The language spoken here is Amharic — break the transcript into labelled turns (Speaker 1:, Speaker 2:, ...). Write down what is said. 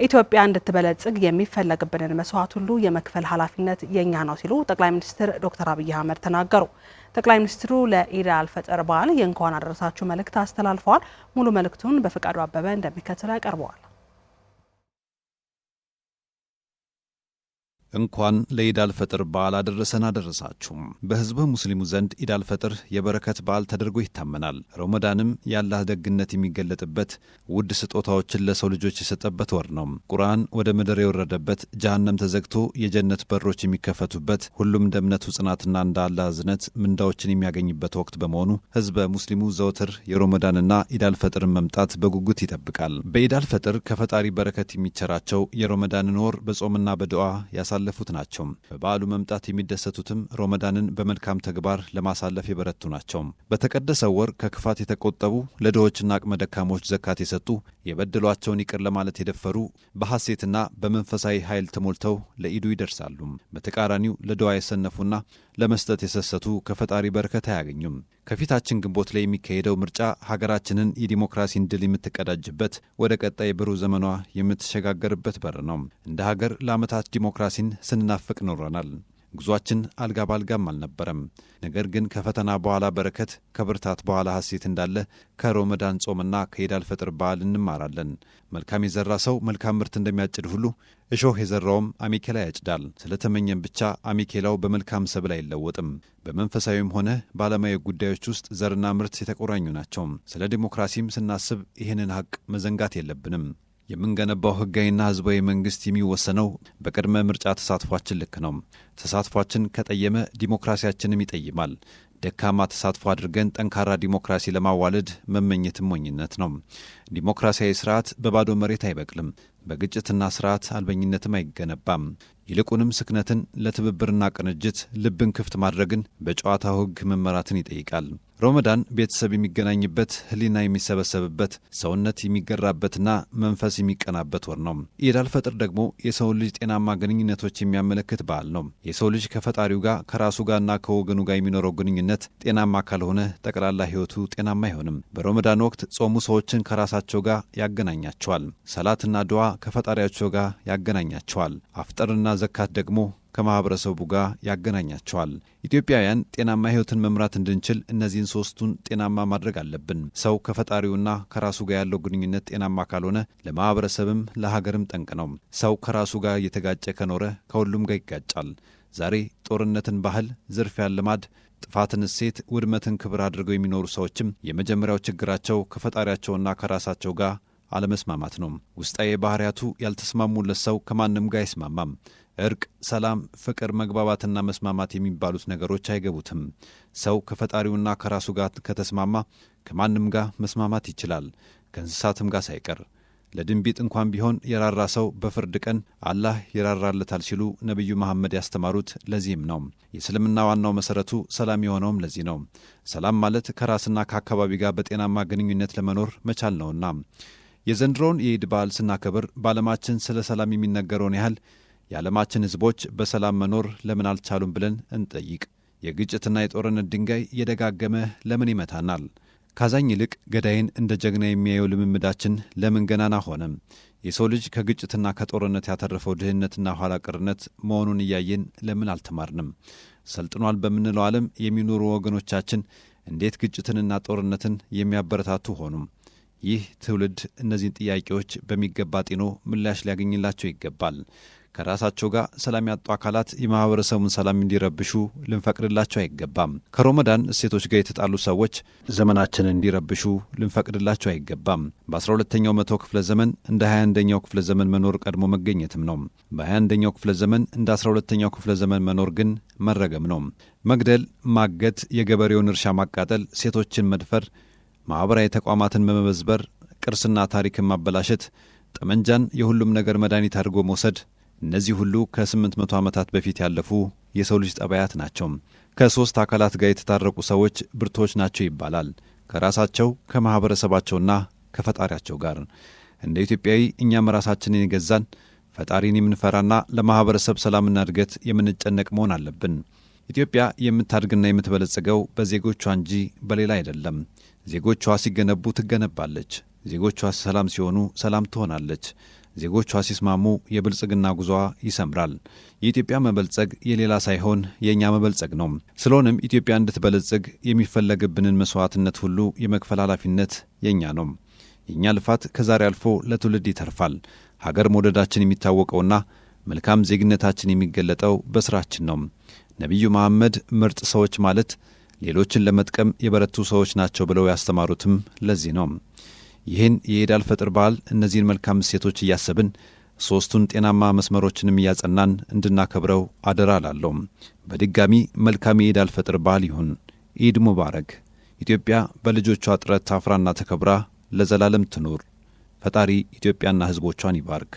Speaker 1: ኢትዮጵያ እንድትበለጽግ የሚፈለግብንን መስዋዕት ሁሉ የመክፈል ኃላፊነት የኛ ነው ሲሉ ጠቅላይ ሚኒስትር ዶክተር አብይ አህመድ ተናገሩ። ጠቅላይ ሚኒስትሩ ለኢድ አልፈጥር በዓል የእንኳን አደረሳችሁ መልእክት አስተላልፈዋል። ሙሉ መልእክቱን በፍቃዱ አበበ እንደሚከተለው ያቀርበዋል።
Speaker 2: እንኳን ለኢድ አልፈጥር በዓል አደረሳችሁ። በህዝበ ሙስሊሙ ዘንድ ኢድ አልፈጥር የበረከት በዓል ተደርጎ ይታመናል። ረመዳንም የአላህ ደግነት የሚገለጥበት ውድ ስጦታዎችን ለሰው ልጆች የሰጠበት ወር ነው። ቁርአን ወደ ምድር የወረደበት፣ ጀሃነም ተዘግቶ የጀነት በሮች የሚከፈቱበት፣ ሁሉም እንደ እምነቱ ጽናትና እንደ አላህ እዝነት ምንዳዎችን የሚያገኝበት ወቅት በመሆኑ ህዝበ ሙስሊሙ ዘወትር የረመዳንና ኢድ አልፈጥርን መምጣት በጉጉት ይጠብቃል። በኢድ አልፈጥር ከፈጣሪ በረከት የሚቸራቸው የረመዳንን ወር በጾምና በዱዓ ያሳለፉት ናቸው። በበዓሉ መምጣት የሚደሰቱትም ረመዳንን በመልካም ተግባር ለማሳለፍ የበረቱ ናቸው። በተቀደሰው ወር ከክፋት የተቆጠቡ፣ ለድሆችና አቅመ ደካሞች ዘካት የሰጡ፣ የበደሏቸውን ይቅር ለማለት የደፈሩ፣ በሐሴትና በመንፈሳዊ ኃይል ተሞልተው ለኢዱ ይደርሳሉ። በተቃራኒው ለዱዓ የሰነፉና ለመስጠት የሰሰቱ ከፈጣሪ በረከት አያገኙም። ከፊታችን ግንቦት ላይ የሚካሄደው ምርጫ ሀገራችንን የዲሞክራሲን ድል የምትቀዳጅበት፣ ወደ ቀጣይ ብሩህ ዘመኗ የምትሸጋገርበት በር ነው። እንደ ሀገር ለዓመታት ዲሞክራሲን ስንናፍቅ ኖረናል። ጉዟችን አልጋ ባልጋም አልነበረም። ነገር ግን ከፈተና በኋላ በረከት፣ ከብርታት በኋላ ሐሴት እንዳለ ከረመዳን ጾምና ከኢድ አልፈጥር በዓል እንማራለን። መልካም የዘራ ሰው መልካም ምርት እንደሚያጭድ ሁሉ እሾህ የዘራውም አሜኬላ ያጭዳል። ስለተመኘም ብቻ አሜኬላው በመልካም ሰብል አይለወጥም። በመንፈሳዊም ሆነ በዓለማዊ ጉዳዮች ውስጥ ዘርና ምርት የተቆራኙ ናቸው። ስለ ዲሞክራሲም ስናስብ ይህንን ሀቅ መዘንጋት የለብንም። የምንገነባው ህጋዊና ህዝባዊ መንግስት የሚወሰነው በቅድመ ምርጫ ተሳትፏችን ልክ ነው። ተሳትፏችን ከጠየመ ዲሞክራሲያችንም ይጠይማል። ደካማ ተሳትፎ አድርገን ጠንካራ ዲሞክራሲ ለማዋለድ መመኘትም ሞኝነት ነው። ዲሞክራሲያዊ ስርዓት በባዶ መሬት አይበቅልም። በግጭትና ስርዓት አልበኝነትም አይገነባም። ይልቁንም ስክነትን፣ ለትብብርና ቅንጅት ልብን ክፍት ማድረግን፣ በጨዋታው ህግ መመራትን ይጠይቃል። ረመዳን ቤተሰብ የሚገናኝበት፣ ህሊና የሚሰበሰብበት፣ ሰውነት የሚገራበትና መንፈስ የሚቀናበት ወር ነው። ኢድ አልፈጥር ደግሞ የሰው ልጅ ጤናማ ግንኙነቶች የሚያመለክት በዓል ነው። የሰው ልጅ ከፈጣሪው ጋር ከራሱ ጋርና ከወገኑ ጋር የሚኖረው ግንኙነት ጤናማ ካልሆነ ጠቅላላ ህይወቱ ጤናማ አይሆንም። በረመዳን ወቅት ጾሙ ሰዎችን ከራሳቸው ጋር ያገናኛቸዋል። ሰላትና ዱዓ ከፈጣሪያቸው ጋር ያገናኛቸዋል። አፍጠርና ዘካት ደግሞ ከማህበረሰቡ ጋር ያገናኛቸዋል። ኢትዮጵያውያን ጤናማ ህይወትን መምራት እንድንችል እነዚህን ሶስቱን ጤናማ ማድረግ አለብን። ሰው ከፈጣሪውና ከራሱ ጋር ያለው ግንኙነት ጤናማ ካልሆነ ለማህበረሰብም ለሀገርም ጠንቅ ነው። ሰው ከራሱ ጋር እየተጋጨ ከኖረ ከሁሉም ጋር ይጋጫል። ዛሬ ጦርነትን ባህል፣ ዝርፊያን ልማድ፣ ጥፋትን እሴት፣ ውድመትን ክብር አድርገው የሚኖሩ ሰዎችም የመጀመሪያው ችግራቸው ከፈጣሪያቸውና ከራሳቸው ጋር አለመስማማት ነው። ውስጣዊ ባህሪያቱ ያልተስማሙለት ሰው ከማንም ጋር አይስማማም። እርቅ፣ ሰላም፣ ፍቅር፣ መግባባትና መስማማት የሚባሉት ነገሮች አይገቡትም። ሰው ከፈጣሪውና ከራሱ ጋር ከተስማማ ከማንም ጋር መስማማት ይችላል፣ ከእንስሳትም ጋር ሳይቀር። ለድንቢጥ እንኳን ቢሆን የራራ ሰው በፍርድ ቀን አላህ ይራራለታል ሲሉ ነቢዩ መሐመድ ያስተማሩት ለዚህም ነው። የእስልምና ዋናው መሰረቱ ሰላም የሆነውም ለዚህ ነው። ሰላም ማለት ከራስና ከአካባቢ ጋር በጤናማ ግንኙነት ለመኖር መቻል ነውና የዘንድሮውን የኢድ በዓል ስናከብር በዓለማችን ስለ ሰላም የሚነገረውን ያህል የዓለማችን ሕዝቦች በሰላም መኖር ለምን አልቻሉም ብለን እንጠይቅ። የግጭትና የጦርነት ድንጋይ እየደጋገመ ለምን ይመታናል? ካዛኝ ይልቅ ገዳይን እንደ ጀግና የሚያየው ልምምዳችን ለምን ገናና ሆነም? የሰው ልጅ ከግጭትና ከጦርነት ያተረፈው ድህነትና ኋላ ቀርነት መሆኑን እያየን ለምን አልተማርንም? ሰልጥኗል በምንለው ዓለም የሚኖሩ ወገኖቻችን እንዴት ግጭትንና ጦርነትን የሚያበረታቱ ሆኑም? ይህ ትውልድ እነዚህን ጥያቄዎች በሚገባ ጤኖ ምላሽ ሊያገኝላቸው ይገባል። ከራሳቸው ጋር ሰላም ያጡ አካላት የማህበረሰቡን ሰላም እንዲረብሹ ልንፈቅድላቸው አይገባም። ከረመዳን እሴቶች ጋር የተጣሉ ሰዎች ዘመናችንን እንዲረብሹ ልንፈቅድላቸው አይገባም። በ12ኛው መቶ ክፍለ ዘመን እንደ 21ኛው ክፍለ ዘመን መኖር ቀድሞ መገኘትም ነው። በ21ኛው ክፍለ ዘመን እንደ 12ኛው ክፍለ ዘመን መኖር ግን መረገም ነው። መግደል፣ ማገት፣ የገበሬውን እርሻ ማቃጠል፣ ሴቶችን መድፈር፣ ማኅበራዊ ተቋማትን መመዝበር፣ ቅርስና ታሪክን ማበላሸት፣ ጠመንጃን የሁሉም ነገር መድኃኒት አድርጎ መውሰድ፣ እነዚህ ሁሉ ከ800 ዓመታት በፊት ያለፉ የሰው ልጅ ጠባያት ናቸው። ከሦስት አካላት ጋር የተታረቁ ሰዎች ብርቶች ናቸው ይባላል። ከራሳቸው ከማኅበረሰባቸውና ከፈጣሪያቸው ጋር። እንደ ኢትዮጵያዊ እኛም ራሳችንን የገዛን ፈጣሪን የምንፈራና ለማኅበረሰብ ሰላምና እድገት የምንጨነቅ መሆን አለብን። ኢትዮጵያ የምታድግና የምትበለጽገው በዜጎቿ እንጂ በሌላ አይደለም። ዜጎቿ ሲገነቡ ትገነባለች። ዜጎቿ ሰላም ሲሆኑ ሰላም ትሆናለች። ዜጎቿ ሲስማሙ የብልጽግና ጉዞዋ ይሰምራል። የኢትዮጵያ መበልጸግ የሌላ ሳይሆን የእኛ መበልጸግ ነው። ስለሆነም ኢትዮጵያ እንድትበለጽግ የሚፈለግብንን መስዋዕትነት ሁሉ የመክፈል ኃላፊነት የእኛ ነው። የእኛ ልፋት ከዛሬ አልፎ ለትውልድ ይተርፋል። ሀገር መውደዳችን የሚታወቀውና መልካም ዜግነታችን የሚገለጠው በስራችን ነው። ነቢዩ መሐመድ ምርጥ ሰዎች ማለት ሌሎችን ለመጥቀም የበረቱ ሰዎች ናቸው ብለው ያስተማሩትም ለዚህ ነው። ይህን የኢድ አልፈጥር በዓል እነዚህን መልካም እሴቶች እያሰብን ሦስቱን ጤናማ መስመሮችንም እያጸናን እንድናከብረው አደራ እላለሁ። በድጋሚ መልካም የኢድ አልፈጥር በዓል ይሁን። ኢድ ሙባረክ። ኢትዮጵያ በልጆቿ ጥረት ታፍራና ተከብራ ለዘላለም ትኑር። ፈጣሪ ኢትዮጵያና ሕዝቦቿን ይባርክ።